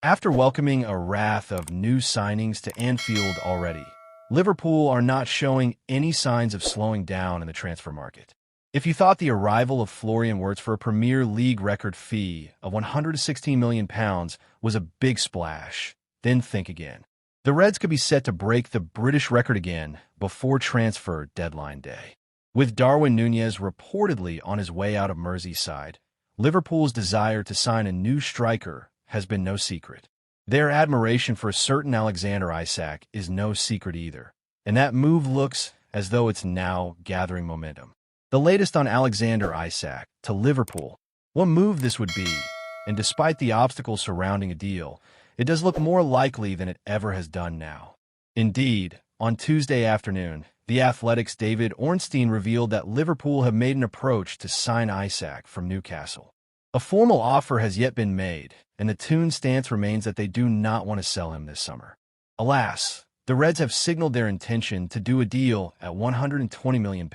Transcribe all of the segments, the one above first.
After welcoming a raft of new signings to Anfield already, Liverpool are not showing any signs of slowing down in the transfer market. If you thought the arrival of Florian Wirtz for a Premier League record fee of £116 million was a big splash, then think again. The Reds could be set to break the British record again before transfer deadline day. With Darwin Núñez reportedly on his way out of Merseyside, Liverpool's desire to sign a new striker has been no secret. Their admiration for a certain Alexander Isac is no secret either, and that move looks as though it's now gathering momentum. The latest on Alexander Isac to Liverpool, what move this would be, and despite the obstacles surrounding a deal, it does look more likely than it ever has done now. Indeed, on Tuesday afternoon, The Athletic's David Ornstein revealed that Liverpool have made an approach to sign Isac from Newcastle. A formal offer has yet been made, and the Toon's stance remains that they do not want to sell him this summer. Alas, the Reds have signaled their intention to do a deal at £120 million.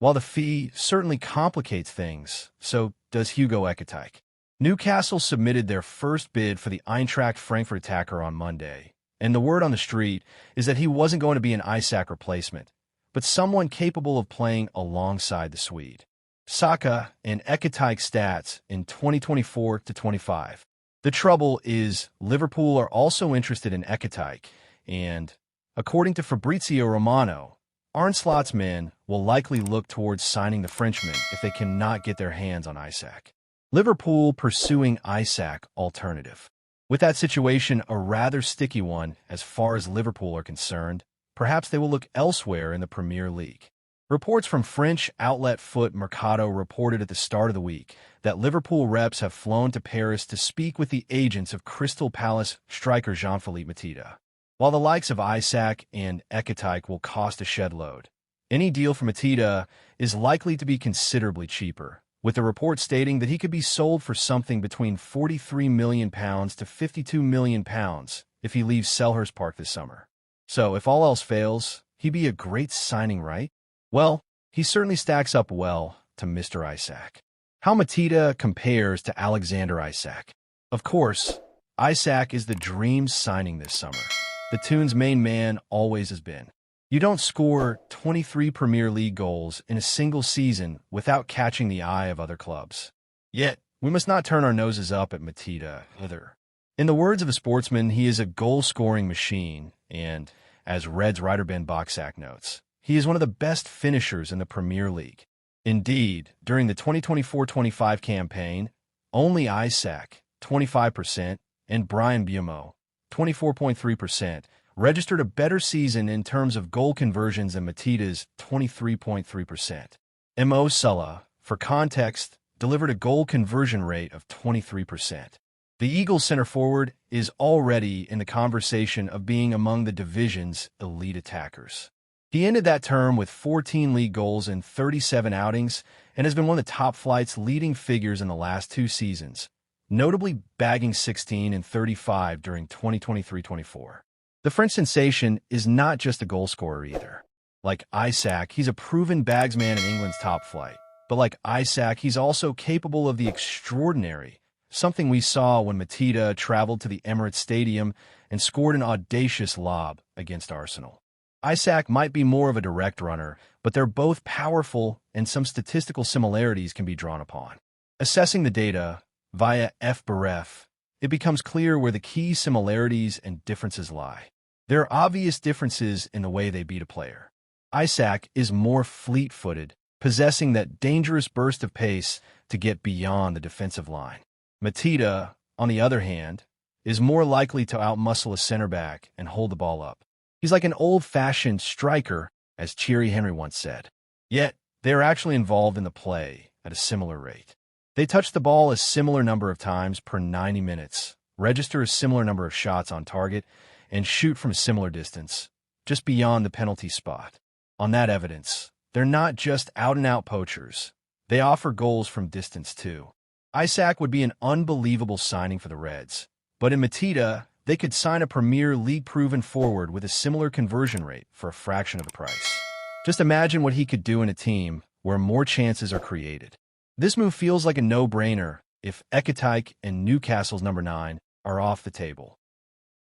While the fee certainly complicates things, so does Hugo Ekitike. Newcastle submitted their first bid for the Eintracht Frankfurt attacker on Monday, and the word on the street is that he wasn't going to be an Isac replacement, but someone capable of playing alongside the Swede. Saka and Ekitike stats in 2024-25. The trouble is Liverpool are also interested in Ekitike, and, according to Fabrizio Romano, Arne Slot's men will likely look towards signing the Frenchman if they cannot get their hands on Isac. Liverpool pursuing Isac alternative. With that situation a rather sticky one as far as Liverpool are concerned, perhaps they will look elsewhere in the Premier League. Reports from French outlet Foot Mercato reported at the start of the week that Liverpool reps have flown to Paris to speak with the agents of Crystal Palace striker Jean-Philippe Mateta. While the likes of Isac and Ekitike will cost a shed load, any deal for Mateta is likely to be considerably cheaper, with the report stating that he could be sold for something between £43 million to £52 million if he leaves Selhurst Park this summer. So, if all else fails, he'd be a great signing, right? Well, he certainly stacks up well to Mr. Isac. How Mateta compares to Alexander Isac. Of course, Isac is the dream signing this summer. The Toon's main man always has been. You don't score 23 Premier League goals in a single season without catching the eye of other clubs. Yet, we must not turn our noses up at Mateta either. In the words of a sportsman, he is a goal-scoring machine, and, as Reds writer Ben Boxack notes, he is one of the best finishers in the Premier League. Indeed, during the 2024-25 campaign, only Isac, 25%, and Brian Buemo, 24.3%, registered a better season in terms of goal conversions than Mateta's 23.3%. Mo Salah, for context, delivered a goal conversion rate of 23%. The Eagles center forward is already in the conversation of being among the division's elite attackers. He ended that term with 14 league goals in 37 outings and has been one of the top flight's leading figures in the last 2 seasons, notably bagging 16 and 35 during 2023-24. The French sensation is not just a goal scorer either. Like Isac, he's a proven bagsman in England's top flight. But like Isac, he's also capable of the extraordinary, something we saw when Mateta traveled to the Emirates Stadium and scored an audacious lob against Arsenal. Isac might be more of a direct runner, but they're both powerful and some statistical similarities can be drawn upon. Assessing the data via FBref, it becomes clear where the key similarities and differences lie. There are obvious differences in the way they beat a player. Isac is more fleet-footed, possessing that dangerous burst of pace to get beyond the defensive line. Mateta, on the other hand, is more likely to outmuscle a center back and hold the ball up. He's like an old-fashioned striker, as Thierry Henry once said. Yet, they are actually involved in the play at a similar rate. They touch the ball a similar number of times per 90 minutes, register a similar number of shots on target, and shoot from a similar distance, just beyond the penalty spot. On that evidence, they're not just out-and-out poachers. They offer goals from distance, too. Isac would be an unbelievable signing for the Reds, but in Mateta, they could sign a Premier League-proven forward with a similar conversion rate for a fraction of the price. Just imagine what he could do in a team where more chances are created. This move feels like a no-brainer if Ekitike and Newcastle's number 9 are off the table.